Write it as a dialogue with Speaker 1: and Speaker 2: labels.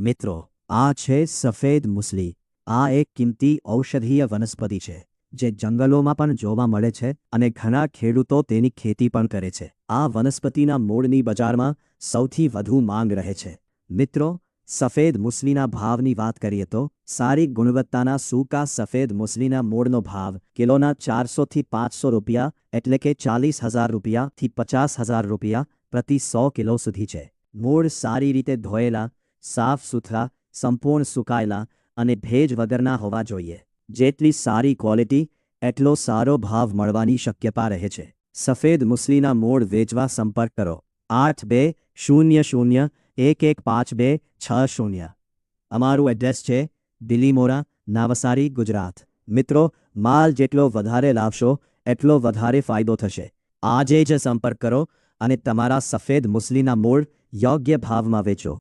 Speaker 1: મિત્રો, આ છે સફેદ મુસલી। આ એક કિંમતી ઔષધીય વનસ્પતિ છે જે જંગલોમાં પણ જોવા મળે છે અને ઘણા ખેડૂતો તેની ખેતી પણ કરે છે। આ વનસ્પતિના મૂળની બજારમાં સૌથી વધુ માંગ રહે છે। મિત્રો, સફેદ મુસલીના ભાવની વાત કરીએ તો સારી ગુણવત્તાના સૂકા સફેદ મુસલીના મૂળનો ભાવ કિલોના 400 થી 500 રૂપિયા એટલે કે 40,000 રૂપિયાથી 50,000 રૂપિયા પ્રતિ 100 કિલો સુધી છે। મૂળ સારી રીતે ધોયેલા, સાફ સુથરા, સંપૂર્ણ સુકાયેલા અને ભેજ વગરના હોવા જોઈએ। જેટલી સારી ક્વોલિટી એટલો સારો ભાવ મળવાની શક્યતા રહે છે। સફેદ મુસલીના મૂળ વેચવા સંપર્ક કરો 8200115260। અમારું એડ્રેસ છે બિલીમોરા, નવસારી, ગુજરાત। મિત્રો, માલ જેટલો વધારે લાવશો એટલો વધારે ફાયદો થશે। આજે જ સંપર્ક કરો અને તમારા સફેદ મુસલીના મૂળ યોગ્ય ભાવમાં વેચો।